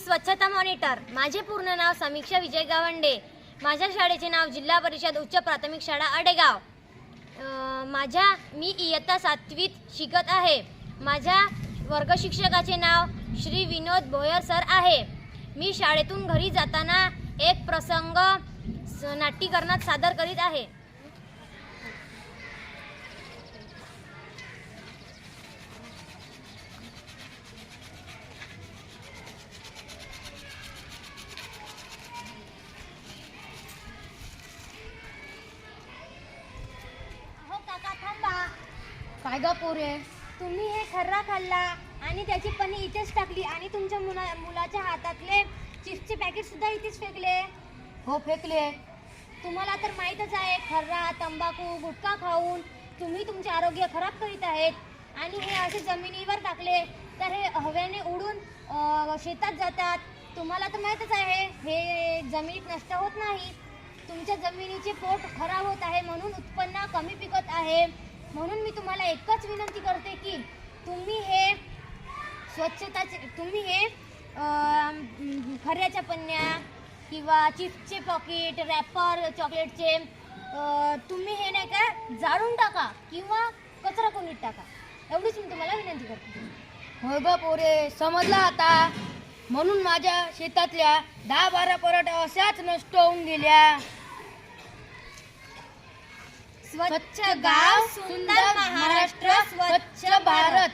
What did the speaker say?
स्वच्छता मॉनिटर. माझे पूर्ण नाव समीक्षा विजय गावंडे. माझ्या शाळेचे नाव जिल्हा परिषद उच्च प्राथमिक शाळा आडेगाव. मी इयत्ता 7वीत शिकत आहे. माझ्या वर्ग शिक्षकाचे नाव श्री विनोद भोयर सर आहे. मी शाळेतून घरी जाताना एक प्रसंग नाट्यीकरणात सादर करीत आहे. काय ग पोरे, तुम्ही हे खर्रा खाल्ला आणि त्याची पन्नी इथेच टाकली आणि तुमच्या मुलाच्या हातातले चिप्सचे पॅकेट सुद्धा इथेच फेकले. हो फेकले. तुम्हाला तर माहीतच आहे, खर्रा, तंबाखू, गुटखा खाऊन तुम्ही तुमचे आरोग्य खराब करीत आहेत. आणि हे असे जमिनीवर टाकले तर हे हवेने उडून शेतात जातात. तुम्हाला तर माहीतच आहे, हे जमिनीत नष्ट होत नाही. तुमच्या जमिनीचे पोट खराब होत आहे, म्हणून उत्पन्न कमी पिकत आहे. म्हणून मी तुम्हाला एकच विनंती करते की तुम्ही हे खऱ्याच्या पन्न्या किंवा चिप्सचे पॉकेट, रॅपर, चॉकलेटचे तुम्ही हे नाही का जाळून टाका किंवा कचरा कुंडीत टाका. एवढीच मी तुम्हाला विनंती करते. होय ग पोरे, समजला आता. म्हणून माझ्या शेतातल्या 10-12 पराठा अशाच नष्ट होऊन गेल्या. स्वच्छ गाव, सुंदर महाराष्ट्र, स्वच्छ भारत.